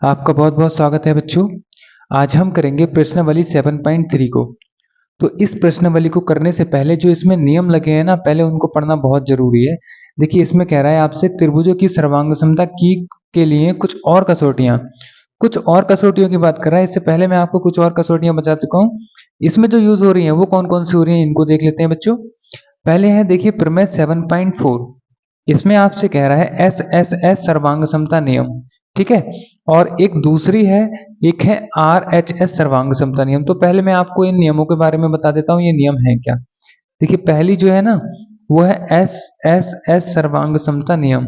आपका बहुत बहुत स्वागत है बच्चों। आज हम करेंगे प्रश्नावली 7.3 को। तो इस प्रश्नावली को करने से पहले जो इसमें नियम लगे हैं ना, पहले उनको पढ़ना बहुत जरूरी है। देखिए, इसमें कह रहा है आपसे त्रिभुजों की सर्वांग समता की के लिए कुछ और कसौटियों की बात कर रहा है। इससे पहले मैं आपको कुछ और कसौटियां बता चुका हूँ। इसमें जो यूज हो रही हैं वो कौन कौन सी हो रही हैं, इनको देख लेते हैं बच्चों। पहले है देखिए प्रमेय 7.4। इसमें आपसे कह रहा है एस सर्वांग समता नियम, ठीक है। और एक है RHS सर्वांग समता नियम। तो पहले मैं आपको इन नियमों के बारे में बता देता हूँ, ये नियम है क्या। देखिए, पहली जो है ना, वो है एस सर्वांग समता नियम,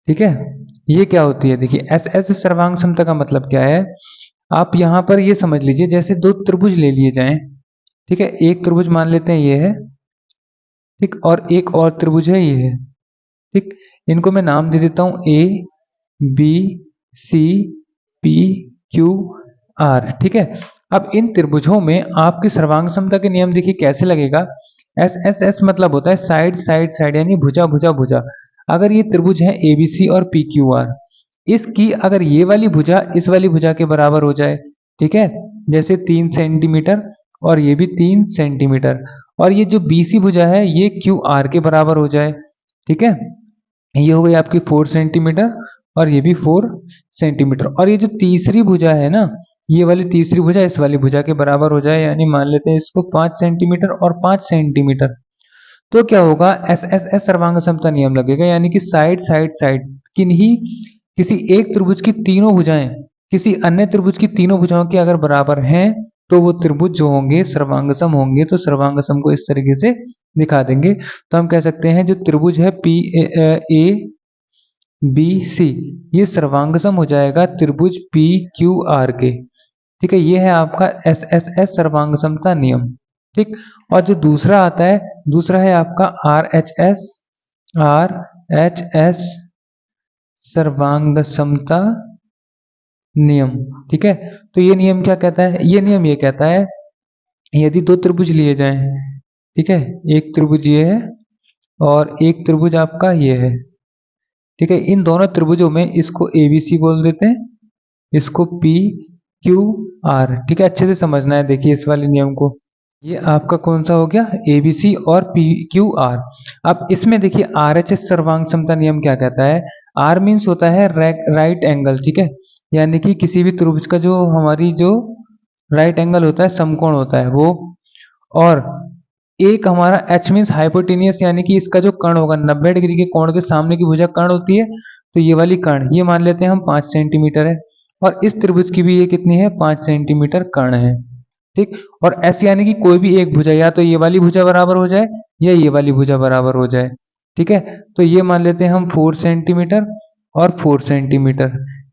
ठीक है। ये क्या होती है, देखिए एस सर्वांग समता का मतलब क्या है। आप यहाँ पर ये समझ लीजिए, जैसे दो त्रिभुज ले लिए जाएं, ठीक है। एक त्रिभुज मान लेते हैं ये है, ठीक, और एक और त्रिभुज है ये है, ठीक। इनको मैं नाम दे देता हूँ A B C P Q R, ठीक है। अब इन त्रिभुजों में आपकी सर्वांग समता के नियम देखिए कैसे लगेगा। एस मतलब होता है साइड साइड साइड, यानी भुजा भुजा भुजा। अगर ये त्रिभुज है एबीसी और पी क्यू आर, इसकी अगर ये वाली भुजा इस वाली भुजा के बराबर हो जाए, ठीक है, जैसे 3 सेंटीमीटर और ये भी 3 सेंटीमीटर, और ये जो बीसी भुजा है ये क्यू आर के बराबर हो जाए, ठीक है। ये हो गई आपकी 4 सेंटीमीटर और ये भी 4 सेंटीमीटर, और ये जो तीसरी भुजा है ना, ये वाली तीसरी भुजा इस वाली भुजा के बराबर हो जाए, यानी मान लेते हैं इसको 5 सेंटीमीटर और 5 सेंटीमीटर। तो क्या होगा, एस सर्वांग समता नियम लगेगा, यानी कि साइड साइड साइड किन्हीं किसी एक त्रिभुज की तीनों भुजाएं किसी अन्य त्रिभुज की तीनों भुजाओं के अगर बराबर हैं, तो वो त्रिभुज जो होंगे सर्वांगसम होंगे। तो सर्वांगसम को इस तरीके से दिखा देंगे। तो हम कह सकते हैं जो त्रिभुज है पी ए बी सी, ये सर्वांगसम हो जाएगा त्रिभुज पी क्यू आर के, ठीक है। ये है आपका एस सर्वांगसमता नियम, ठीक। और जो दूसरा आता है, दूसरा है आपका आर एच एस सर्वांगसमता नियम, ठीक है। तो ये नियम क्या कहता है, ये नियम ये कहता है, यदि दो त्रिभुज लिए जाएं, ठीक है, एक त्रिभुज ये है और एक त्रिभुज आपका ये है, ठीक है। इन दोनों त्रिभुजों में इसको एबीसी बोल देते हैं, इसको पी क्यू आर, ठीक है। अच्छे से समझना है, देखिए इस वाले नियम को। ये आपका कौन सा हो गया, एबीसी और पी क्यू आर। अब इसमें देखिए आरएचएस सर्वांग समता नियम क्या कहता है। आर मीन्स होता है राइट एंगल, ठीक है, यानी कि किसी भी त्रिभुज का जो हमारी जो राइट एंगल होता है, समकोण होता है वो। और एक हमारा एच मीन्स हाइपोटेनियस, यानी कि इसका जो कर्ण होगा 90 डिग्री के कोण के सामने की भुजा कर्ण होती है, तो ये वाली कर्ण ये मान लेते हैं हम 5 सेंटीमीटर है। और इस त्रिभुज की भी ये कितनी है, 5 सेंटीमीटर कर्ण है, ठीक। और ऐसे यानी कि कोई भी एक भुजा, या तो ये वाली भुजा बराबर हो जाए या ये वाली भुजा बराबर हो जाए, ठीक है। तो ये मान लेते हैं हम 4 सेंटीमीटर और 4 सेंटीमीटर,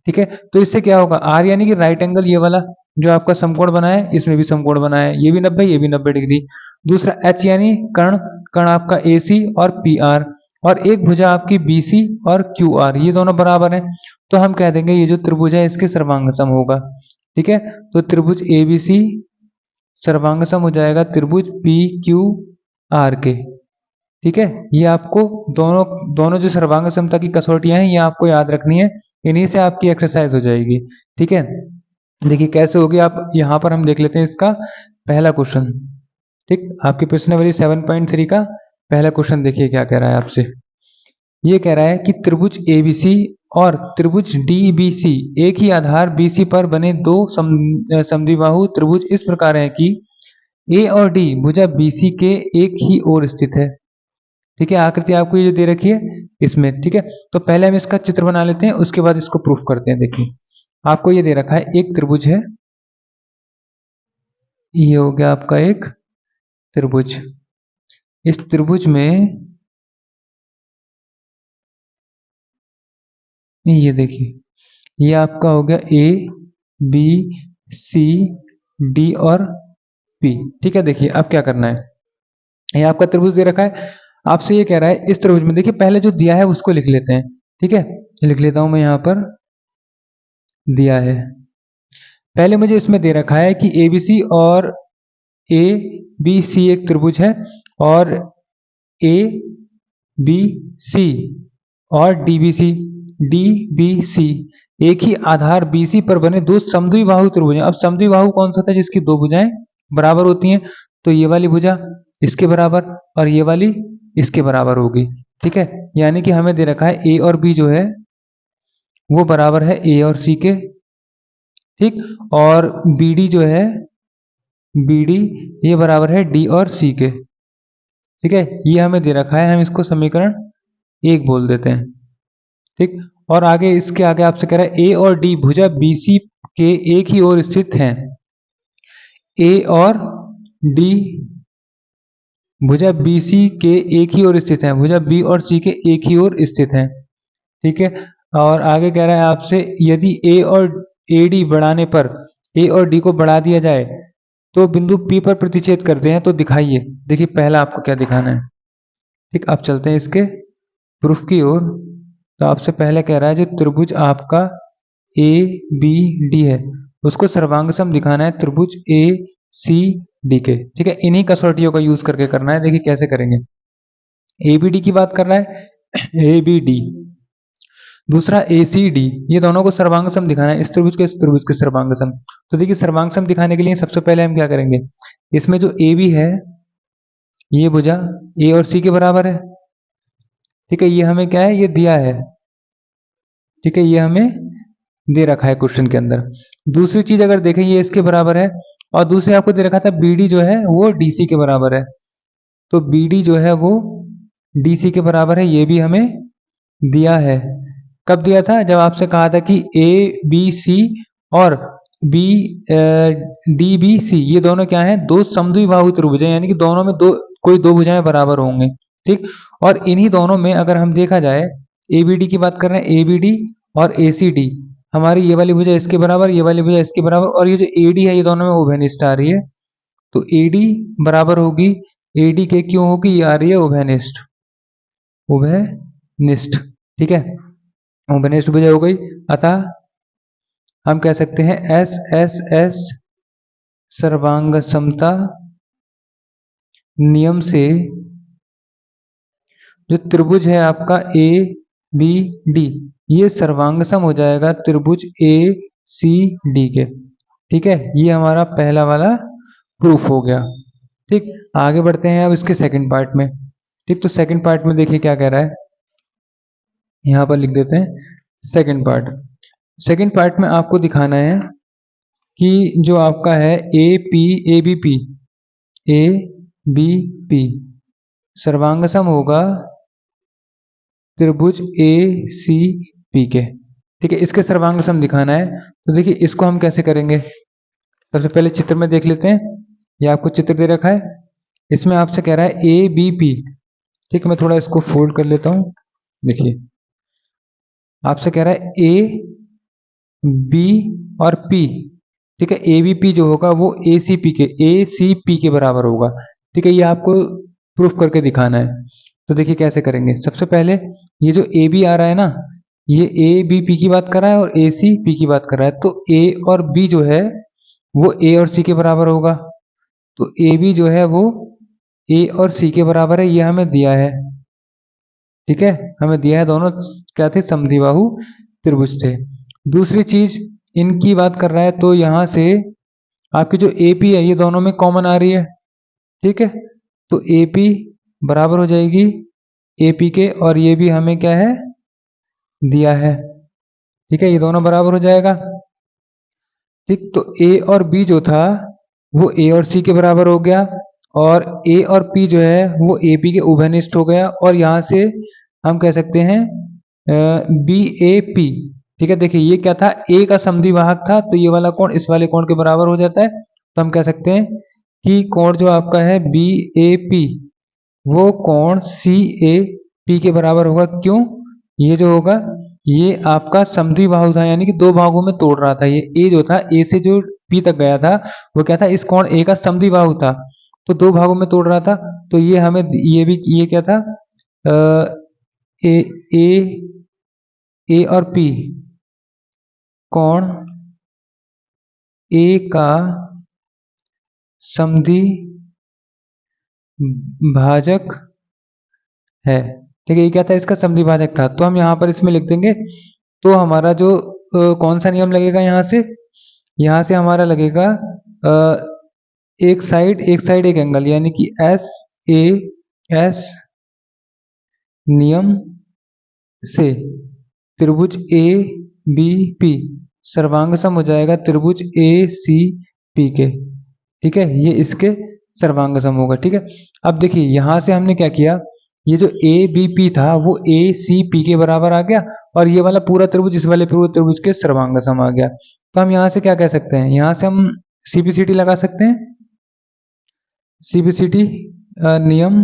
ठीक है। तो इससे क्या होगा, आर यानी कि राइट एंगल, ये वाला जो आपका समकोण बना है, इसमें भी समकोण बना है, ये भी 90 ये भी 90 डिग्री। दूसरा एच यानी कर्ण, कर्ण आपका ए सी और पी आर, और एक भुजा आपकी बी सी और क्यू आर, ये दोनों बराबर हैं। तो हम कह देंगे ये जो त्रिभुज है इसके सर्वांगसम होगा, ठीक है। तो त्रिभुज ए बी सी सर्वांगसम हो जाएगा त्रिभुज पी क्यू आर के, ठीक है। ये आपको दोनों दोनों जो सर्वांग समता की कसौटियां हैं ये आपको याद रखनी है, इन्हीं से आपकी एक्सरसाइज हो जाएगी, ठीक है। देखिए कैसे होगी, आप यहाँ पर हम देख लेते हैं इसका पहला क्वेश्चन, ठीक। आपकी प्रश्नावली 7.3 का पहला क्वेश्चन देखिए क्या कह रहा है आपसे। ये कह रहा है कि त्रिभुज एबीसी और त्रिभुज डीबीसी एक ही आधार बीसी पर बने दो समद्विबाहु त्रिभुज इस प्रकार है कि ए और डी भुजा बीसी के एक ही ओर स्थित है, ठीक है। आकृति आपको ये जो दे रखी है इसमें, ठीक है। तो पहले हम इसका चित्र बना लेते हैं, उसके बाद इसको प्रूफ करते हैं। देखिए आपको ये दे रखा है, एक त्रिभुज है, ये हो गया आपका एक त्रिभुज। इस त्रिभुज में ये देखिए, ये आपका हो गया ए बी सी डी और पी, ठीक है। देखिए अब क्या करना है, ये आपका त्रिभुज दे रखा है, आपसे ये कह रहा है इस त्रिभुज में, देखिए पहले जो दिया है उसको लिख लेते हैं, ठीक है। लिख लेता हूं मैं, यहाँ पर दिया है, पहले मुझे इसमें दे रखा है कि एबीसी और ए बी सी एक त्रिभुज है, और ए बी सी और D B C, D B C एक ही आधार BC पर बने दो समद्विबाहु त्रिभुज हैं। अब समद्विबाहु कौन सा होता है? जिसकी दो भुजाएं बराबर होती हैं। तो ये वाली भुजा इसके बराबर और ये वाली इसके बराबर होगी। ठीक है, यानी कि हमें दे रखा है A और B जो है वो बराबर है A और C के। ठीक, और BD जो है BD ये बराबर है D और C के। ठीक है, ये हमें दे रखा है, हम इसको समीकरण 1 बोल देते हैं। ठीक, और आगे इसके आगे आपसे कह रहा है A और D भुजा BC के एक ही ओर स्थित हैं। A और D भुजा BC के एक ही ओर स्थित हैं, भुजा B और C के एक ही ओर स्थित हैं। ठीक है, और आगे कह रहा है आपसे यदि A और AD बढ़ाने पर A और D को बढ़ा दिया जाए तो बिंदु P पर प्रतिच्छेद करते हैं, तो दिखाइए। देखिए पहला आपको क्या दिखाना है। ठीक, अब चलते हैं इसके प्रूफ की ओर। तो आपसे पहले कह रहा है जो त्रिभुज आपका ABD है उसको सर्वांग सम दिखाना है त्रिभुज ACD के। ठीक है, इन्हीं कसौटियों का यूज करके करना है। देखिए कैसे करेंगे। ABD की बात कर रहा है, ABD दूसरा ACD, ये दोनों को सर्वांग सम दिखाना है, इस त्रिभुज के सर्वांग सम। तो देखिए सर्वांग सम दिखाने के लिए सबसे पहले हम क्या करेंगे, इसमें जो AB है ये भुजा A और C के बराबर है। ठीक है, ये हमें क्या है, ये दिया है। ठीक है, ये हमें दे रखा है क्वेश्चन के अंदर। दूसरी चीज अगर देखें ये इसके बराबर है, और दूसरे आपको दे रखा था BD जो है वो DC के बराबर है। तो BD जो है वो DC के बराबर है, ये भी हमें दिया है। कब दिया था? जब आपसे कहा था कि ABC और DBC ये दोनों क्या हैं, दो समद्विबाहु त्रिभुज हैं, यानी कि दोनों में कोई दो भुजाएं बराबर होंगे। ठीक, और इन्हीं दोनों में अगर हम देखा जाए ABD की बात कर रहे हैं, ABD और ACD हमारी ये वाली भुजा इसके बराबर, ये वाली भुजा इसके बराबर, और ये जो AD है ये दोनों में उभयनिष्ठ आ रही है। तो AD बराबर होगी AD के, क्यों होगी, ये आ रही है उभयनिष्ठ। उभयनिष्ठ, ठीक है, उभयनिष्ठ भुजा हो गई। अतः हम कह सकते हैं SSS सर्वांग समता नियम से जो त्रिभुज है आपका ABD ये सर्वांग सम हो जाएगा त्रिभुज ACD के। ठीक है, ये हमारा पहला वाला प्रूफ हो गया। ठीक, आगे बढ़ते हैं अब इसके सेकंड पार्ट में। ठीक, तो सेकंड पार्ट में देखिए क्या कह रहा है, यहाँ पर लिख देते हैं सेकंड पार्ट। सेकंड पार्ट में आपको दिखाना है कि जो आपका है ABP सर्वांग सम होगा त्रिभुज ACP के। ठीक है, इसके सर्वांग सम दिखाना है। तो देखिए इसको हम कैसे करेंगे, सबसे पहले चित्र में देख लेते हैं। ये आपको चित्र दे रखा है, इसमें आपसे कह रहा है ABP। ठीक है, मैं थोड़ा इसको फोल्ड कर लेता हूँ। देखिए आपसे कह रहा है AB और P। ठीक है, ABP जो होगा वो ACP के बराबर होगा। ठीक है, ये आपको प्रूफ करके दिखाना है। तो देखिए कैसे करेंगे। सबसे पहले ये जो AB आ रहा है ना, ये ABP की बात कर रहा है और ACP की बात कर रहा है। तो A और B जो है वो A और C के बराबर होगा। तो AB जो है वो A और C के बराबर है, ये हमें दिया है। ठीक है, हमें दिया है, दोनों क्या थे, समद्विबाहु त्रिभुज थे। दूसरी चीज इनकी बात कर रहा है, तो यहां से आपकी जो AP है ये दोनों में कॉमन आ रही है। ठीक है, तो AP बराबर हो जाएगी AP के, और ये भी हमें क्या है, दिया है। ठीक है, ये दोनों बराबर हो जाएगा। ठीक, तो A और B जो था वो A और C के बराबर हो गया, और A और P जो है वो AP के उभयनिष्ठ हो गया, और यहाँ से हम कह सकते हैं BAP। ठीक है, देखिए ये क्या था, A का समद्विबाहक था, तो ये वाला कोण इस वाले कोण के बराबर हो जाता है। तो हम कह सकते हैं कि कोण जो आपका है BAP वो कोण CAP के बराबर होगा। क्यों, ये जो होगा ये आपका समद्विबाहु था, यानी कि दो भागों में तोड़ रहा था। ये A जो था, A से जो P तक गया था वो क्या था, इस कोण A का समद्विबाहु था, तो दो भागों में तोड़ रहा था। तो ये हमें ये क्या था, ए ए ए और P कोण A का समद्विभाजक है। ठीक है, ये क्या था, इसका समद्विभाजक था। तो हम यहाँ पर इसमें लिख देंगे। तो हमारा जो कौन सा नियम लगेगा यहाँ से हमारा लगेगा एक साइड एक एंगल, यानी कि एस नियम से त्रिभुज ए बी पी सर्वांग सम हो जाएगा त्रिभुज ए सी पी के। ठीक है, ये इसके सर्वांग सम होगा। ठीक है, अब देखिए यहाँ से हमने क्या किया, ये जो ए बी पी था वो ए सी पी के बराबर आ गया, और ये वाला पूरा त्रिभुज इस वाले पूरे त्रिभुज के सर्वांग सम आ गया। तो हम यहाँ से क्या कह सकते हैं, यहाँ से हम सीबीसीटी लगा सकते हैं। सीबीसीटी नियम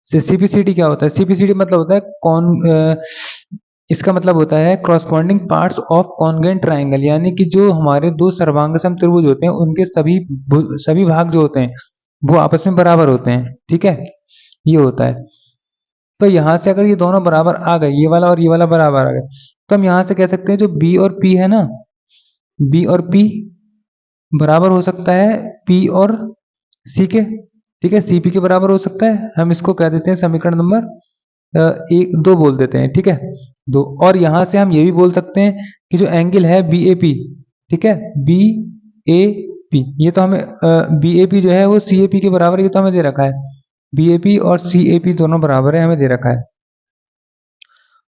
से सीबीसीटी क्या होता है, सीबीसीटी मतलब होता है इसका मतलब होता है corresponding parts of congruent triangle, यानी कि जो हमारे दो सर्वांगसम त्रिभुज होते हैं उनके सभी भाग जो होते हैं वो आपस में बराबर होते हैं। ठीक है, ये होता है। तो यहाँ से अगर ये दोनों बराबर आ गए, ये वाला और ये वाला बराबर आ गए, तो हम यहाँ से कह सकते हैं जो बी और पी है ना, बी और पी बराबर हो सकता है पी और सी के। ठीक है, सी पी के बराबर हो सकता है। हम इसको कह देते हैं समीकरण नंबर एक दो बोल देते हैं। ठीक है, दो। और यहाँ से हम ये भी बोल सकते हैं कि जो एंगल है बी ए पी, ठीक है, बी ए पी, ये तो हमें बी ए पी जो है वो सी ए पी के बराबर, ये तो हमें दे रखा है। बी ए पी और सी ए पी दोनों बराबर है, हमें दे रखा है।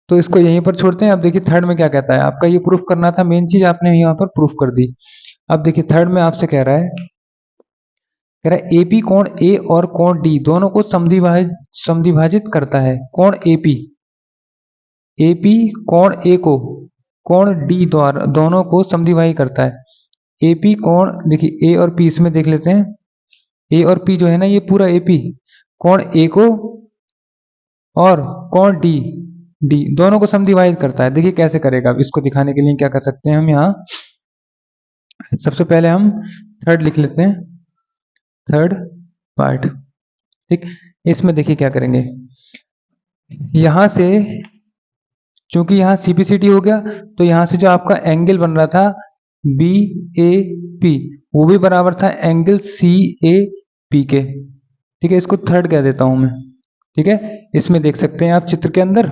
तो इसको यहीं पर छोड़ते हैं। अब देखिए थर्ड में क्या कहता है, आपका ये प्रूफ करना था, मेन चीज आपने यहाँ पर प्रूफ कर दी। अब देखिए थर्ड में आपसे कह रहा है एपी कोण ए और कोण डी दोनों को समद्विभाजित करता है। कोण एपी, एपी कोण ए को कोण डी द्वारा दोनों को समद्विभाजित करता है। एपी कोण, देखिए ए और पी इसमें देख लेते हैं। ए और पी जो है ना, ये पूरा एपी कोण ए को और कोण डी दोनों को समद्विभाजित करता है। देखिए कैसे करेगा, अब इसको दिखाने के लिए क्या कर सकते हैं हम, यहाँ सबसे पहले हम थर्ड लिख लेते हैं, थर्ड पार्ट। ठीक, इसमें देखिए क्या करेंगे, यहां से चूंकि यहाँ सीपीसीटी हो गया, तो यहां से जो आपका एंगल बन रहा था बी ए पी वो भी बराबर था एंगल सी ए पी के। ठीक है, इसको थर्ड कह देता हूं मैं। ठीक है, इसमें देख सकते हैं आप चित्र के अंदर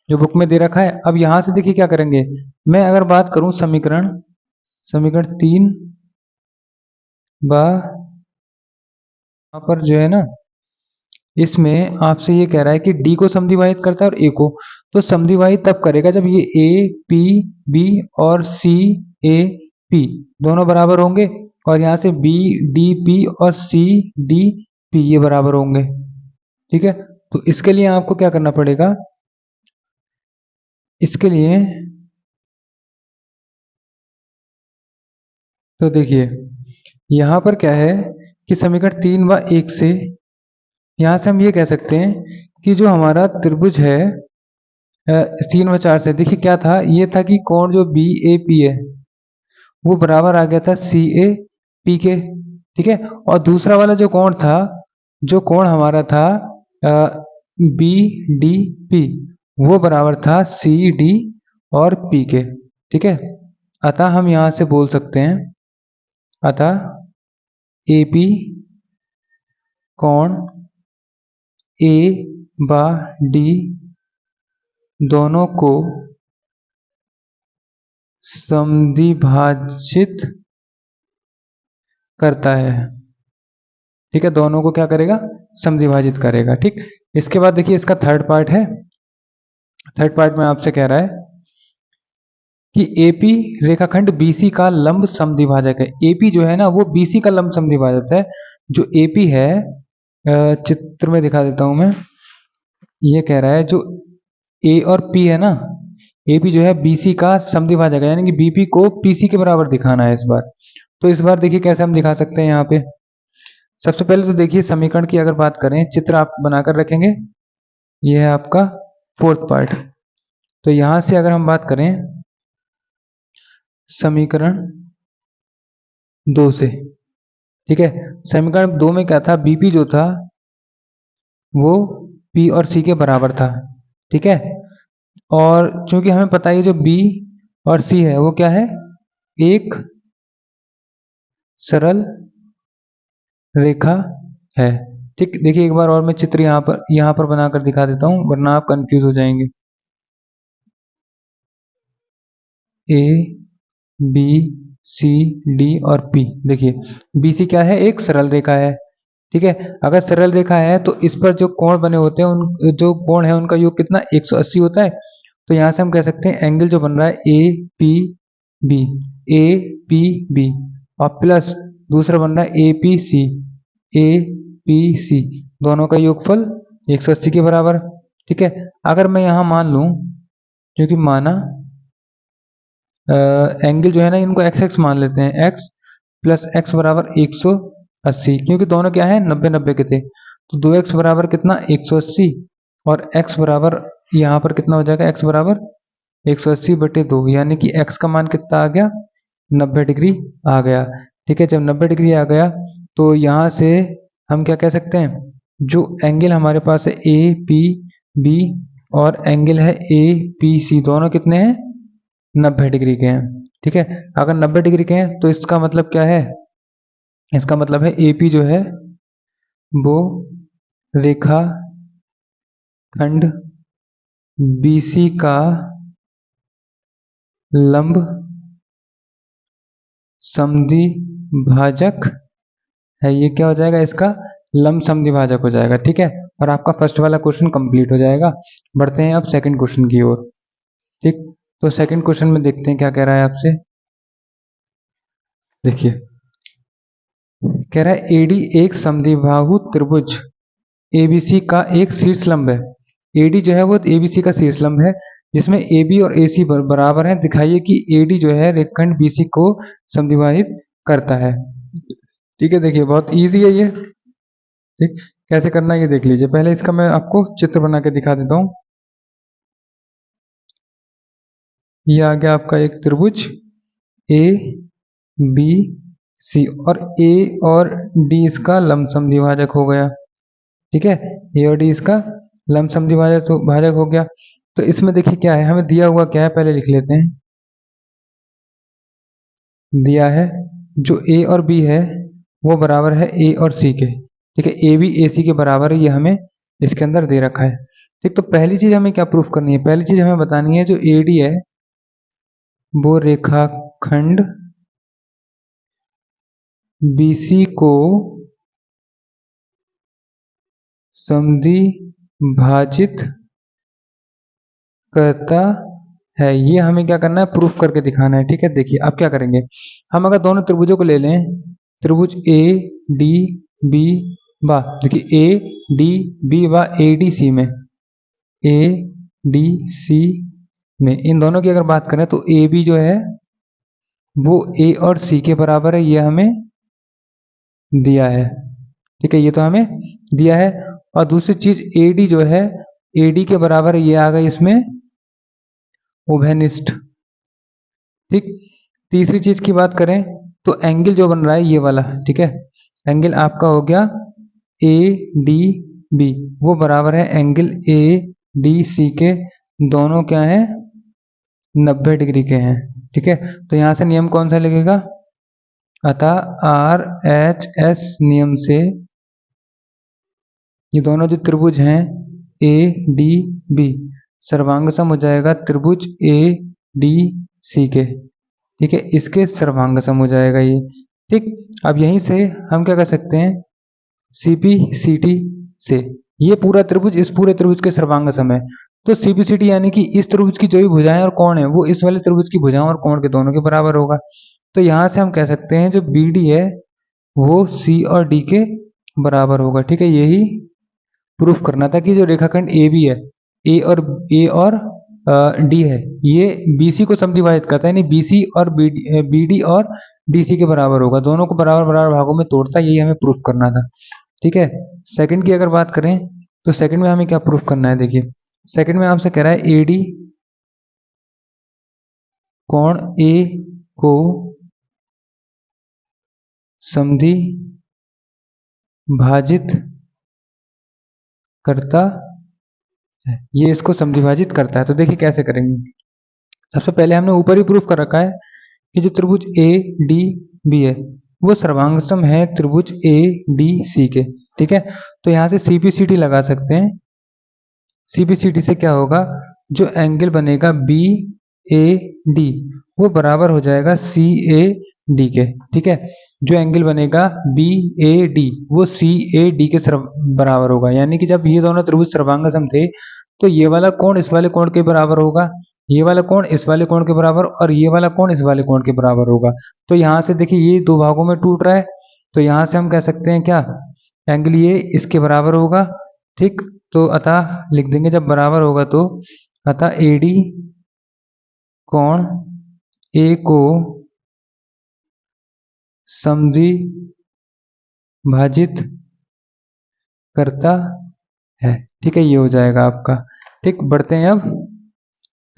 जो बुक में दे रखा है। अब यहां से देखिए क्या करेंगे, मैं अगर बात करूं समीकरण 3 यहाँ पर जो है ना, इसमें आपसे ये कह रहा है कि डी को समद्विभाजित करता है और ए को। तो समद्विभाजित तब करेगा जब ये ए पी बी और सी ए पी दोनों बराबर होंगे, और यहाँ से बी डी पी और सी डी पी ये बराबर होंगे। ठीक है, तो इसके लिए आपको क्या करना पड़ेगा, इसके लिए तो देखिए यहाँ पर क्या है कि समीकरण 3 व 1 से यहाँ से हम ये कह सकते हैं कि जो हमारा त्रिभुज है 3 व 4 से, देखिए क्या था, ये था कि कोण जो बी ए पी है वो बराबर आ गया था सी ए पी के। ठीक है, और दूसरा वाला जो कोण था, जो कोण हमारा था बी डी पी वो बराबर था सी डी और पी के। ठीक है, अतः हम यहाँ से बोल सकते हैं, अतः ए पी कोण ए व डी दोनों को समद्विभाजित करता है। ठीक है, दोनों को क्या करेगा, समद्विभाजित करेगा। ठीक, इसके बाद देखिए इसका थर्ड पार्ट है। थर्ड पार्ट में आपसे कह रहा है कि एपी रेखाखंड बीसी का लंब समद्विभाजक है। एपी जो है ना वो बीसी का लंब समद्विभाजक है। जो एपी है चित्र में दिखा देता हूं मैं, ये कह रहा है जो ए और पी है ना, एपी जो है बीसी का समद्विभाजक है, यानी कि बीपी को पीसी के बराबर दिखाना है इस बार। तो इस बार देखिए कैसे हम दिखा सकते हैं यहाँ पे। सबसे पहले तो देखिए समीकरण की अगर बात करें, चित्र आप बनाकर रखेंगे, ये है आपका फोर्थ पार्ट। तो यहां से अगर हम बात करें समीकरण 2 से, ठीक है, समीकरण 2 में क्या था, बीपी जो था वो पी और सी के बराबर था। ठीक है, और चूंकि हमें पता है जो बी और सी है वो क्या है, एक सरल रेखा है। ठीक, देखिए एक बार और मैं चित्र यहाँ पर बनाकर दिखा देता हूँ, वरना आप कंफ्यूज हो जाएंगे। ए बी सी डी और पी। देखिए बी सी क्या है, एक सरल रेखा है। ठीक है, अगर सरल रेखा है तो इस पर जो कोण बने होते हैं, उन जो कोण है उनका योग कितना 180 होता है। तो यहाँ से हम कह सकते हैं एंगल जो बन रहा है A P B, A P B, और प्लस दूसरा बन रहा है A P C, A P C, दोनों का योगफल 180 के बराबर। ठीक है, अगर मैं यहाँ मान लूँ, क्योंकि माना एंगल जो है ना, इनको एक्स एक्स मान लेते हैं, एक्स प्लस एक्स बराबर 180, क्योंकि दोनों क्या है 90 90 के थे। तो 2x बराबर कितना 180, और x बराबर यहाँ पर कितना हो जाएगा, x बराबर 180/2, यानी कि x का मान कितना आ गया 90 डिग्री आ गया। ठीक है, जब 90 डिग्री आ गया तो यहाँ से हम क्या कह सकते हैं, जो एंगल हमारे पास है ए पी बी और एंगल है ए पी सी, दोनों कितने हैं 90 डिग्री के हैं। ठीक है, अगर 90 डिग्री के हैं तो इसका मतलब क्या है, इसका मतलब है एपी जो है वो रेखा खंड बीसी का लंब समद्वि भाजक है। ये क्या हो जाएगा, इसका लंब समद्वि भाजक हो जाएगा। ठीक है, और आपका फर्स्ट वाला क्वेश्चन कंप्लीट हो जाएगा। बढ़ते हैं अब सेकंड क्वेश्चन की ओर। ठीक, तो सेकंड क्वेश्चन में देखते हैं क्या कह रहा है आपसे। देखिए कह रहा है एडी एक समद्विबाहु त्रिभुज एबीसी का एक शीर्ष लंब है। एडी जो है वो एबीसी का शीर्ष लंब है, जिसमें एबी और एसी बराबर हैं। दिखाइए कि एडी जो है रेखाखंड बीसी को समद्विभाजित करता है। ठीक है, देखिए बहुत इजी है ये। ठीक, कैसे करना है ये देख लीजिए। पहले इसका मैं आपको चित्र बना के दिखा देता हूँ। ये आ गया आपका एक त्रिभुज ए बी सी, और ए और डी इसका लंब समद्विभाजक हो गया। ठीक है, ए और डी इसका लंब समद्विभाजक हो गया। तो इसमें देखिए क्या है, हमें दिया हुआ क्या है, पहले लिख लेते हैं। दिया है जो ए और बी है वो बराबर है ए और सी के। ठीक है, ए बी ए सी के बराबर है, ये हमें इसके अंदर दे रखा है। ठीक, तो पहली चीज हमें क्या प्रूफ करनी है, पहली चीज हमें बतानी है जो ए डी है वो रेखाखंड बीसी को समद्विभाजित करता है। ये हमें क्या करना है, प्रूफ करके दिखाना है। ठीक है, देखिए अब क्या करेंगे, हम अगर दोनों त्रिभुजों को ले लें, त्रिभुज ए डी बी बा, देखिए ए डी बी बा ए डी सी में, ए डी सी में इन दोनों की अगर बात करें तो ए बी जो है वो ए और सी के बराबर है, ये हमें दिया है। ठीक है, ये तो हमें दिया है। और दूसरी चीज ए डी जो है ए डी के बराबर है, ये आ गई इसमें उभयनिष्ठ। ठीक, तीसरी चीज की बात करें तो एंगल जो बन रहा है ये वाला, ठीक है, एंगल आपका हो गया ए डी बी, वो बराबर है एंगल ए डी सी के, दोनों क्या है 90 डिग्री के हैं। ठीक है, तो यहां से नियम कौन सा लगेगा, अतः आर एच एस नियम से ये दोनों जो त्रिभुज हैं ए डी बी सर्वांग सम हो जाएगा त्रिभुज ए डी सी के। ठीक है, इसके सर्वांग सम हो जाएगा ये। ठीक, अब यहीं से हम क्या कर सकते हैं, सीपी सीटी से ये पूरा त्रिभुज इस पूरे त्रिभुज के सर्वांग सम है। तो सीपी सीटी यानी कि इस त्रिभुज की जो भी भुजाएं और कोण है वो इस वाले त्रिभुज की भुजाओं और कोण के दोनों के बराबर होगा। तो यहां से हम कह सकते हैं जो बी डी है वो सी और डी के बराबर होगा। ठीक है, यही प्रूफ करना था कि जो रेखाखंड ए बी है, ए और डी है, ये बीसी को समद्विभाजित करता है, यानी बीसी और बीडी और डीसी के बराबर होगा, दोनों को बराबर बराबर भागों में तोड़ता है, यही हमें प्रूफ करना था। ठीक है, सेकंड की अगर बात करें तो सेकंड में हमें क्या प्रूफ करना है, देखिए सेकंड में आपसे कह रहा है एडी कोण ए को समद्विभाजित करता है, ये इसको समद्विभाजित करता है। तो देखिए कैसे करेंगे, सबसे पहले हमने ऊपर ही प्रूफ कर रखा है कि जो त्रिभुज ए डी बी है वो सर्वांग सम है त्रिभुज ए डी सी के। ठीक है, तो यहाँ से CPCD लगा सकते हैं। CPCD से क्या होगा, जो एंगल बनेगा BAD वो बराबर हो जाएगा CAD के। ठीक है, जो एंगल बनेगा BAD वो CAD के बराबर होगा। यानी कि जब ये दोनों त्रिभुज सर्वांगसम थे तो ये वाला कोण इस वाले कोण के बराबर होगा, ये वाला कोण इस वाले कोण के बराबर, और ये वाला कोण इस वाले कोण के बराबर होगा। तो यहाँ से देखिए ये दो भागों में टूट रहा है, तो यहाँ से हम कह सकते हैं क्या, एंगल ये इसके बराबर होगा। ठीक, तो अतः लिख देंगे जब बराबर होगा तो अतः AD कोण A को भाजित करता है। ठीक है, ये हो जाएगा आपका। ठीक, बढ़ते हैं अब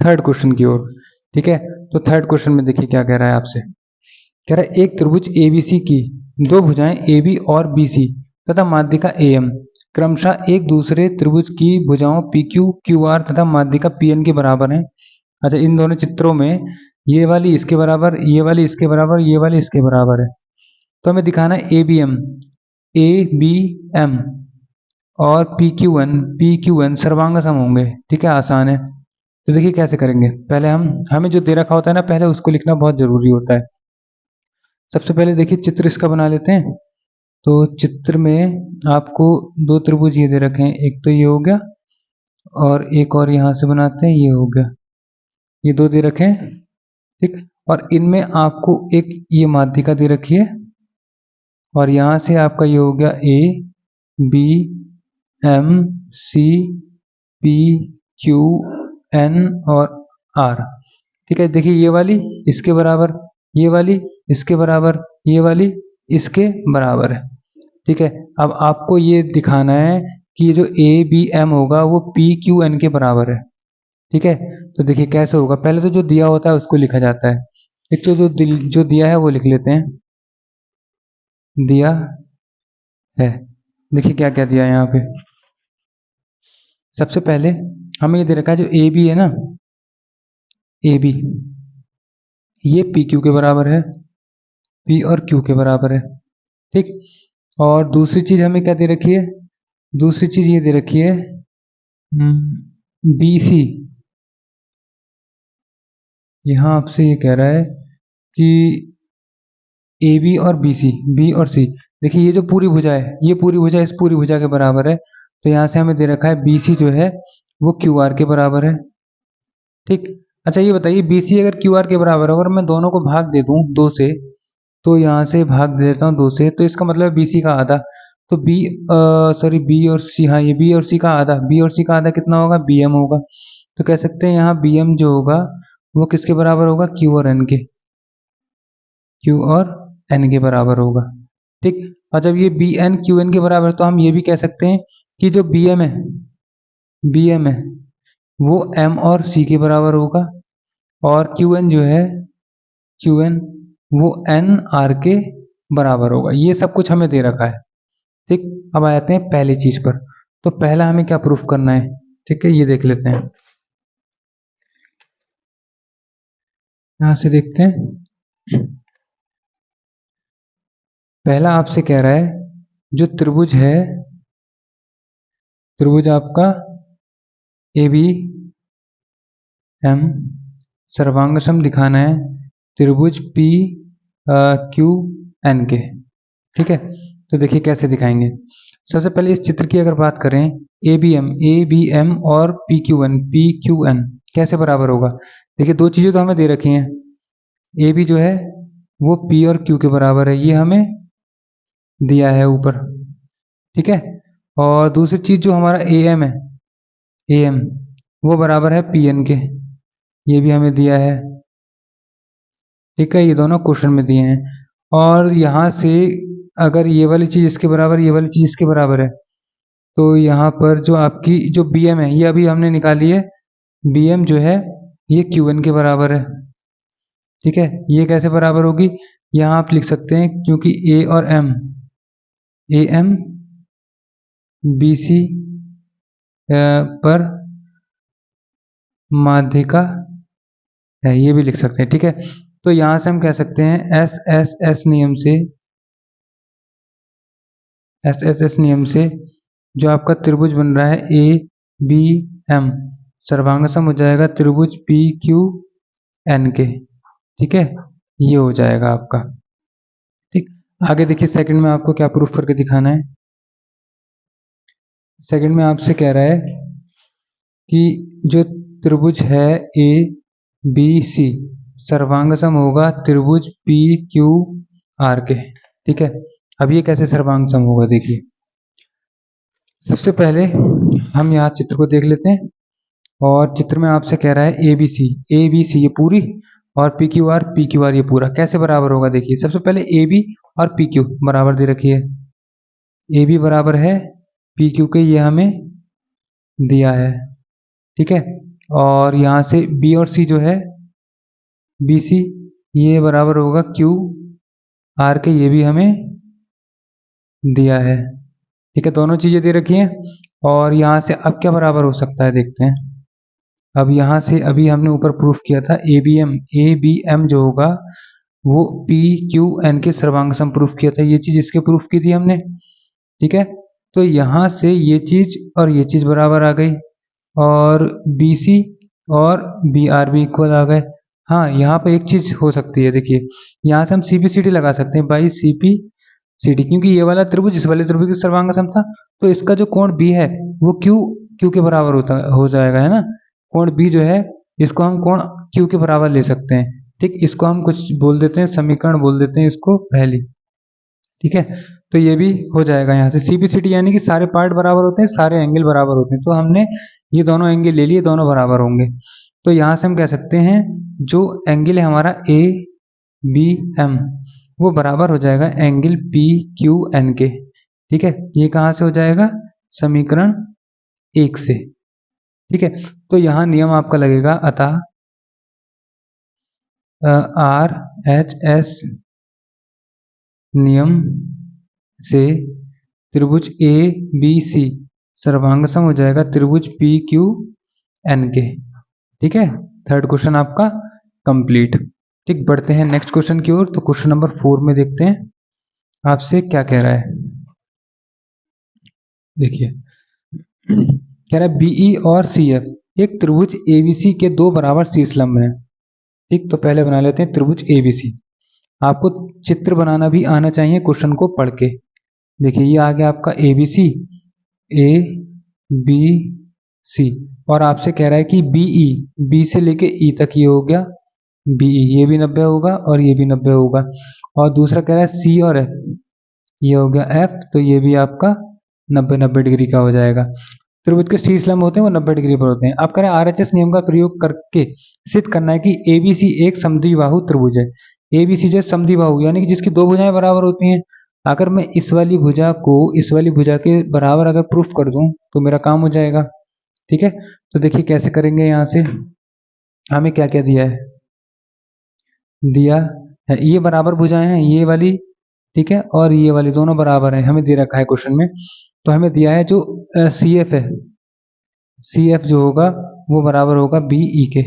थर्ड क्वेश्चन की ओर। ठीक है, तो थर्ड क्वेश्चन में देखिए क्या कह रहा है आपसे। कह रहा है एक त्रिभुज ABC की दो भुजाएं AB और BC तथा माध्यिका AM क्रमशः एक दूसरे त्रिभुज की भुजाओं PQ, QR तथा माध्यिका PN के बराबर हैं। अच्छा, इन दोनों चित्रों में ये वाली इसके बराबर, ये वाली इसके बराबर, ये वाली इसके बराबर है। तो हमें दिखाना है ABM और PQN सर्वांगसम होंगे। ठीक है, आसान है। तो देखिए कैसे करेंगे, पहले हमें जो दे रखा होता है ना, पहले उसको लिखना बहुत जरूरी होता है। सबसे पहले देखिए चित्र इसका बना लेते हैं। तो चित्र में आपको दो त्रिभुज ये दे रखे हैं, एक तो ये हो गया और एक और यहाँ से बनाते हैं, ये हो गया, ये दो दे रखे हैं। ठीक, और इनमें आपको एक ये माध्यिका दे रखी है और यहाँ से आपका ये हो गया ABMCPQN और R। ठीक है, देखिए ये वाली इसके बराबर, ये वाली इसके बराबर, ये वाली इसके बराबर है। ठीक है, अब आपको ये दिखाना है कि ये जो ABM होगा वो PQN के बराबर है। ठीक है, तो देखिए कैसे होगा, पहले तो जो दिया होता है उसको लिखा जाता है। एक तो जो दिया है वो लिख लेते हैं, दिया है। देखिए क्या क्या दिया है यहाँ पे। सबसे पहले हमें ये दे रखा है जो AB है ना, AB ये PQ के बराबर है, P और Q के बराबर है। ठीक, और दूसरी चीज हमें क्या दे रखी है, दूसरी चीज ये दे रखी है BC। यहाँ आपसे ये कह रहा है कि AB और BC, B और C, देखिए ये जो पूरी भुजा है, ये पूरी भुजा इस पूरी भुजा के बराबर है। तो यहाँ से हमें दे रखा है BC जो है वो QR के बराबर है। ठीक, अच्छा ये बताइए BC अगर QR के बराबर है, अगर मैं दोनों को भाग दे दूं 2 से, तो यहाँ से भाग दे देता हूँ 2 से, तो इसका मतलब है BC का आधा। तो B और C, हाँ ये B और C का आधा, B और C का आधा कितना होगा, BM होगा। तो कह सकते हैं यहाँ BM जो होगा वो किसके बराबर होगा, Q और N के बराबर होगा। ठीक, और जब ये BN QN के बराबर है तो हम ये भी कह सकते हैं कि जो BM है वो M और C के बराबर होगा, और QN जो है QN वो N R के बराबर होगा। ये सब कुछ हमें दे रखा है। ठीक, अब आ जाते हैं पहली चीज पर। तो पहला हमें क्या प्रूफ करना है, ठीक है, ये देख लेते हैं। यहां से देखते हैं, पहला आपसे कह रहा है जो त्रिभुज है, त्रिभुज आपका ABM सर्वांगसम दिखाना है त्रिभुज PQN के। ठीक है, तो देखिए कैसे दिखाएंगे। सबसे पहले इस चित्र की अगर बात करें, ABM और PQN कैसे बराबर होगा। देखिए दो चीजें तो हमें दे रखी हैं, AB जो है वो P और Q के बराबर है, ये हमें दिया है ऊपर। ठीक है, और दूसरी चीज जो हमारा AM है, AM वो बराबर है PN के, ये भी हमें दिया है। ठीक है, ये दोनों क्वेश्चन में दिए हैं। और यहाँ से अगर ये वाली चीज इसके बराबर, ये वाली चीज इसके बराबर है, तो यहाँ पर जो आपकी जो BM है ये अभी हमने निकाली है, BM जो है ये QN के बराबर है। ठीक है, ये कैसे बराबर होगी, यहाँ आप लिख सकते हैं क्योंकि A और AM BC पर माध्यिका है, ये भी लिख सकते हैं। ठीक है, तो यहाँ से हम कह सकते हैं SSS नियम से जो आपका त्रिभुज बन रहा है ए बी एम, सर्वांग सम हो जाएगा त्रिभुज पी क्यू एन के। ठीक है, ये हो जाएगा आपका। ठीक, आगे देखिए सेकंड में आपको क्या प्रूफ करके दिखाना है। सेकंड में आपसे कह रहा है कि जो त्रिभुज है ए बी सी सर्वांग सम होगा त्रिभुज पी क्यू आर के। ठीक है, अब ये कैसे सर्वांग सम होगा देखिए। सबसे पहले हम यहाँ चित्र को देख लेते हैं, और चित्र में आपसे कह रहा है ए बी सी ये पूरी, और पी क्यू आर ये पूरा। कैसे बराबर होगा देखिए। सबसे पहले ए बी और पी क्यू बराबर दे रखी है, ए बी बराबर है पी क्यू के, ये हमें दिया है। ठीक है, और यहाँ से बी और सी जो है बी सी ये बराबर होगा क्यू आर के, ये भी हमें दिया है। ठीक है, दोनों चीजें दे रखी हैं। और यहाँ से अब क्या बराबर हो सकता है देखते हैं। अब यहाँ से अभी हमने ऊपर प्रूफ किया था ए बी एम जो होगा वो पी क्यू एन के सर्वांग सम प्रूफ किया था, ये चीज इसके प्रूफ की थी हमने। ठीक है, तो यहाँ से ये चीज और ये चीज बराबर आ गई, और बी सी और बी आर भी इक्वल आ गए। हाँ, यहाँ पे एक चीज हो सकती है देखिए, यहाँ से हम सी पी सी डी लगा सकते हैं by C P C D, क्योंकि ये वाला त्रिभुज इस वाले त्रिभुज के सर्वांग सम था, तो इसका जो कोण बी है वो क्यू के बराबर हो जाएगा, है ना। कोण बी जो है इसको हम कोण क्यू के बराबर ले सकते हैं। ठीक, इसको हम कुछ बोल देते हैं, समीकरण बोल देते हैं इसको पहली। ठीक है, तो ये भी हो जाएगा यहाँ से सी बी सी डी, यानी कि सारे पार्ट बराबर होते हैं, सारे एंगल बराबर होते हैं। तो हमने ये दोनों एंगल ले लिए, दोनों बराबर होंगे। तो यहाँ से हम कह सकते हैं जो एंगल है हमारा ए बी एम वो बराबर हो जाएगा एंगल पी क्यू एन के। ठीक है, ये कहाँ से हो जाएगा, समीकरण 1 से। ठीक है, तो यहाँ नियम आपका लगेगा, अतः आर एच एस नियम से त्रिभुज ए बी सी सर्वांग सम हो जाएगा त्रिभुज पी क्यू एन के। ठीक है, थर्ड क्वेश्चन आपका कंप्लीट। ठीक, बढ़ते हैं नेक्स्ट क्वेश्चन की ओर। तो क्वेश्चन नंबर 4 में देखते हैं आपसे क्या कह रहा है। देखिए, कह रहा है बीई और सी एफ एक त्रिभुज एबीसी के दो बराबर शीर्ष लंब हैं। ठीक, तो पहले बना लेते हैं त्रिभुज एबीसी। आपको चित्र बनाना भी आना चाहिए क्वेश्चन को पढ़ के। देखिए, ये आ गया आपका एबीसी, ए बी सी, और आपसे कह रहा है कि बीई, बी से लेके ई तक ये हो गया बीई, ये भी 90 होगा और ये भी 90 होगा। और दूसरा कह रहा है सी और एफ, ये हो गया एफ, तो ये भी आपका 90 डिग्री का हो जाएगा। त्रिभुज के शीर्ष लंब होते हैं वो 90 डिग्री पर होते हैं। आप कह रहे हैं आरएचएस नियम का प्रयोग करके सिद्ध करना है कि एबीसी एक समद्विबाहु त्रिभुज है। एबीसी जो समद्विबाहु यानी कि जिसकी दो भुजाएं बराबर होती हैं। अगर मैं इस वाली भुजा को इस वाली भुजा के बराबर अगर प्रूफ कर दूं तो मेरा काम हो जाएगा। ठीक है, तो देखिए कैसे करेंगे। यहाँ से हमें क्या क्या दिया है, दिया है ये बराबर भुजाएं हैं ये वाली, ठीक है, और ये वाली दोनों बराबर है, हमें दे रखा है क्वेश्चन में। तो हमें दिया है जो सी एफ है, सी एफ जो होगा वो बराबर होगा बीई के,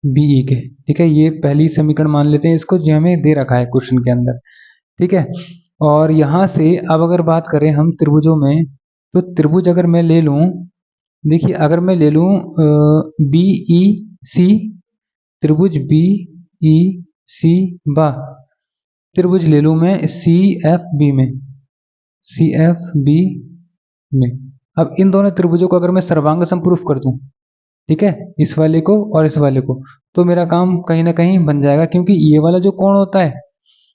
बीई के। ठीक है, ये पहली समीकरण मान लेते हैं इसको, जो हमें दे रखा है क्वेश्चन के अंदर। ठीक है, और यहाँ से अब अगर बात करें हम त्रिभुजों में, तो त्रिभुज अगर मैं ले लूँ, देखिए अगर मैं ले लूँ बी ई सी, त्रिभुज बी ई सी बा त्रिभुज ले लूँ मैं सी एफ बी में, सी एफ बी में। अब इन दोनों त्रिभुजों को अगर मैं सर्वांग सम प्रूफ कर दूं, ठीक है, इस वाले को और इस वाले को, तो मेरा काम कहीं ना कहीं बन जाएगा, क्योंकि ये वाला जो कोण होता है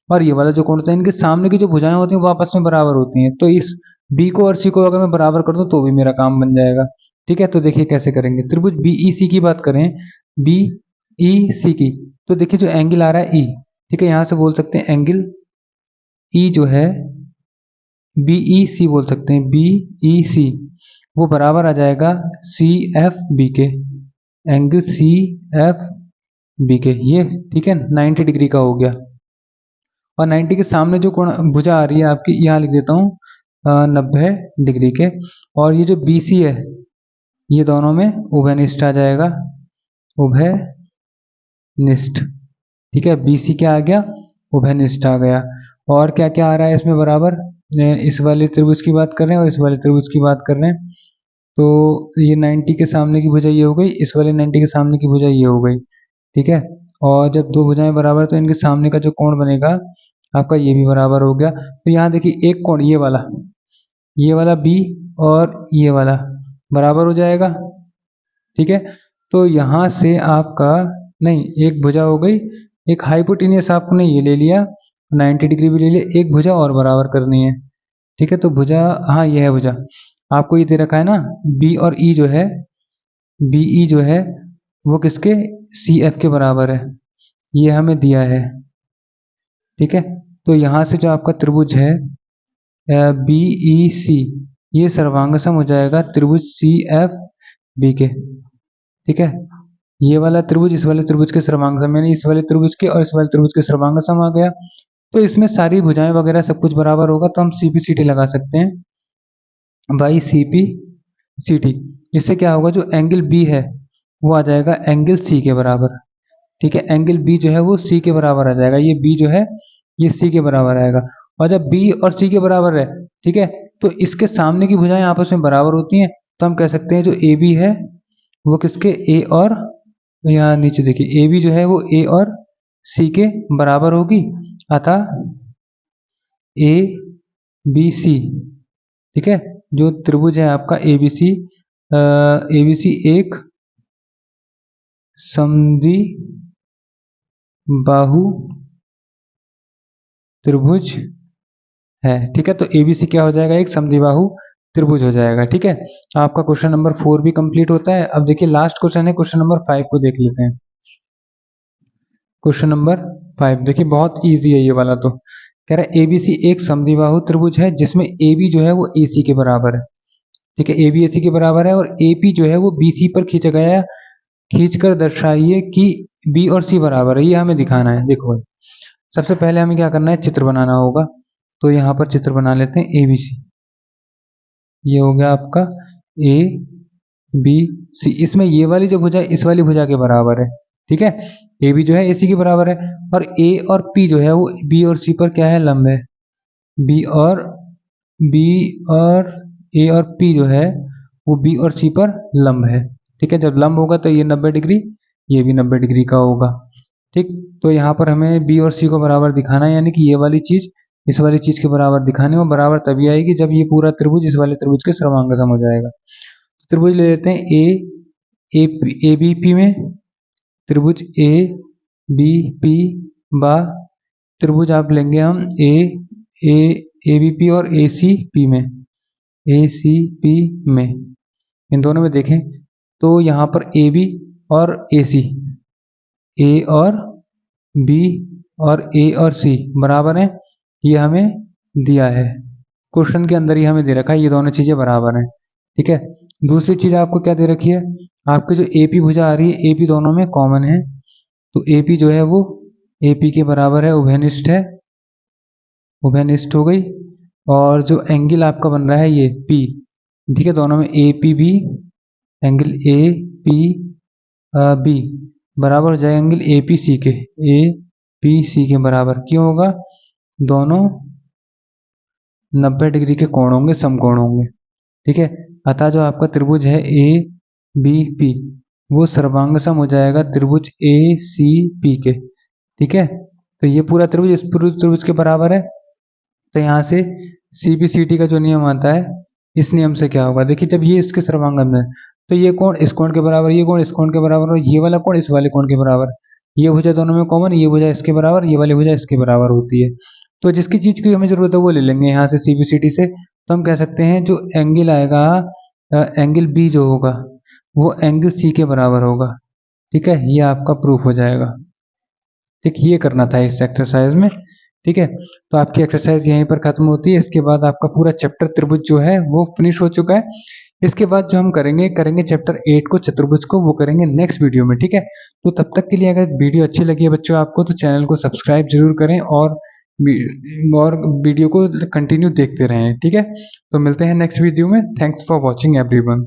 और ये वाला जो कोण होता है इनके सामने की जो भुजाएं होती हैं वो आपस में बराबर होती हैं। तो इस बी को और सी को अगर मैं बराबर कर दूं तो भी मेरा काम बन जाएगा। ठीक है, तो देखिए कैसे करेंगे। त्रिभुज बीई सी की बात करें, बी ई सी की, तो देखिए जो एंगल आ रहा है ई, ठीक है, यहाँ से बोल सकते हैं एंगल ई जो है बीई सी बोल सकते हैं, बीई सी वो बराबर आ जाएगा सी एफ बी के, एंगल सी एफ बी के ये। ठीक है, 90 डिग्री का हो गया। और 90 के सामने जो कोण भुजा आ रही है आपकी, यहाँ लिख देता हूँ 90 डिग्री के। और ये जो बी सी है ये दोनों में उभयनिष्ठ आ जाएगा, उभयनिष्ठ। ठीक है, बी सी क्या आ गया, उभयनिष्ठ आ गया। और क्या क्या आ रहा है इसमें बराबर, इस वाले त्रिभुज की बात कर रहे हैं और इस वाले त्रिभुज की बात कर रहे हैं। तो ये 90 के सामने की भुजा ये हो गई, इस वाले 90 के सामने की भुजा ये हो गई, ठीक है। और जब दो भुजाएं बराबर तो इनके सामने का जो कोण बनेगा आपका ये भी बराबर हो गया। तो यहाँ देखिए एक कोण ये वाला बी और ये वाला बराबर हो जाएगा, ठीक है। तो यहाँ से आपका नहीं, एक भुजा हो गई, एक हाइपोटेनियस आपने ये ले लिया, 90 डिग्री भी ले लिया, एक भुजा और बराबर करनी है, ठीक है। तो भुजा, हाँ ये है भुजा, आपको ये दे रखा है ना, बी और ई जो है, बी ई जो है वो किसके, सी एफ के बराबर है, ये हमें दिया है, ठीक है। तो यहाँ से जो आपका त्रिभुज है बी ई सी, ये सर्वांग सम हो जाएगा त्रिभुज सी एफ बी के, ठीक है। ये वाला त्रिभुज इस वाले त्रिभुज के सर्वांग सम, यानी इस वाले त्रिभुज के और इस वाले त्रिभुज के सर्वांग सम आ गया। तो इसमें सारी भुजाएं वगैरह सब कुछ बराबर होगा, तो हम सीपी लगा सकते हैं बाई सी टी। इससे क्या होगा, जो एंगल बी है वो आ जाएगा एंगल सी के बराबर, ठीक है। एंगल बी जो है वो सी के बराबर आ जाएगा, ये बी जो है ये सी के बराबर आएगा। और जब बी और सी के बराबर है, ठीक है, तो इसके सामने की भुजाएं आपस में बराबर होती हैं, तो हम कह सकते हैं जो ए बी है वो किसके, ए और, यहाँ नीचे देखिए ए बी जो है वो ए और सी के बराबर होगी, अतः ए बी सी, ठीक है। जो त्रिभुज है आपका ए बी सी एक समद्विबाहु त्रिभुज है, ठीक है। तो एबीसी क्या हो जाएगा, एक समद्विबाहु त्रिभुज हो जाएगा, ठीक है। आपका क्वेश्चन नंबर 4 भी कंप्लीट होता है। अब देखिए लास्ट क्वेश्चन है, क्वेश्चन नंबर 5 को देख लेते हैं। क्वेश्चन नंबर 5 देखिए बहुत इजी है ये वाला, तो कह रहा है एबीसी एक समद्विबाहु त्रिभुज है जिसमें ए बी जो है वो ए सी के बराबर है, ठीक है। ए बी ए सी के बराबर है और ए पी जो है वो बी सी पर खींचा गया है, खींचकर दर्शाइए कि बी और सी बराबर है, ये हमें दिखाना है। देखो सबसे पहले हमें क्या करना है, चित्र बनाना होगा। तो यहाँ पर चित्र बना लेते हैं ए बी सी, ये हो गया आपका ए बी सी। इसमें ये वाली जो भुजा इस वाली भुजा के बराबर है, ठीक है। ए बी जो है ए सी के बराबर है और ए और पी जो है वो बी और सी पर क्या है, लंब है। बी और ए और पी जो है वो बी और सी पर लंब है, ठीक है। जब लंब होगा तो ये 90 डिग्री, ये भी 90 डिग्री का होगा, ठीक। तो यहाँ पर हमें बी और सी को बराबर दिखाना है, यानी कि ये वाली चीज इस वाली चीज के बराबर दिखानी है। बराबर तभी आएगी जब ये पूरा त्रिभुज इस वाले त्रिभुज के सर्वांगसम हो जाएगा। तो त्रिभुज ले लेते हैं ए बी पी में, त्रिभुज ए बी पी बा त्रिभुज आप लेंगे हम ए बी पी और ए सी पी में, ए सी पी में, इन दोनों में देखें तो यहाँ पर ए बी और ए सी, ए और बी और ए और सी बराबर हैं, ये हमें दिया है क्वेश्चन के अंदर ही हमें दे रखा है, ये दोनों चीजें बराबर हैं, ठीक है। दूसरी चीज आपको क्या दे रखी है, आपके जो ए पी भुजा आ रही है ए पी दोनों में कॉमन है, तो ए पी जो है वो ए पी के बराबर है, उभयनिष्ठ है, उभयनिष्ठ हो गई। और जो एंगल आपका बन रहा है ये पी, ठीक है, दोनों में A P B, angle A P B बराबर हो जाएगा एंगल ए पी सी के, ए पी सी के बराबर क्यों होगा, दोनों 90 डिग्री के कोण होंगे, समकोण होंगे, ठीक है। अतः जो आपका त्रिभुज है ए बी पी वो सर्वांगसम हो जाएगा त्रिभुज ए सी पी के, ठीक है। तो ये पूरा त्रिभुज इस पूरे त्रिभुज के बराबर है। तो यहाँ से सी बी सी टी का जो नियम आता है, इस नियम से क्या होगा, देखिए जब ये इसके सर्वांगम है तो ये कोण इस कोण के बराबर, ये कोण इस कोण के बराबर और ये वाला कोण इस वाले कोण के बराबर, ये भुजा दोनों में कॉमन, ये भुजा इसके बराबर, ये वाली भुजा इसके बराबर होती है। तो जिसकी चीज की हमें जरूरत है वो ले लेंगे यहाँ से सी बी सी टी से। तो हम कह सकते हैं जो एंगल आएगा एंगल बी जो होगा वो एंगल सी के बराबर होगा, ठीक है। ये आपका प्रूफ हो जाएगा, ठीक। ये करना था इस एक्सरसाइज में, ठीक है। तो आपकी एक्सरसाइज यहीं पर खत्म होती है। इसके बाद आपका पूरा चैप्टर त्रिभुज जो है वो फिनिश हो चुका है। इसके बाद जो हम करेंगे चैप्टर 8 को, चतुर्भुज को, वो करेंगे नेक्स्ट वीडियो में, ठीक है। तो तब तक के लिए अगर वीडियो अच्छी लगी है बच्चों आपको तो चैनल को सब्सक्राइब जरूर करें और वीडियो को कंटिन्यू देखते रहें, ठीक है। तो मिलते हैं नेक्स्ट वीडियो में। Thanks for watching everyone.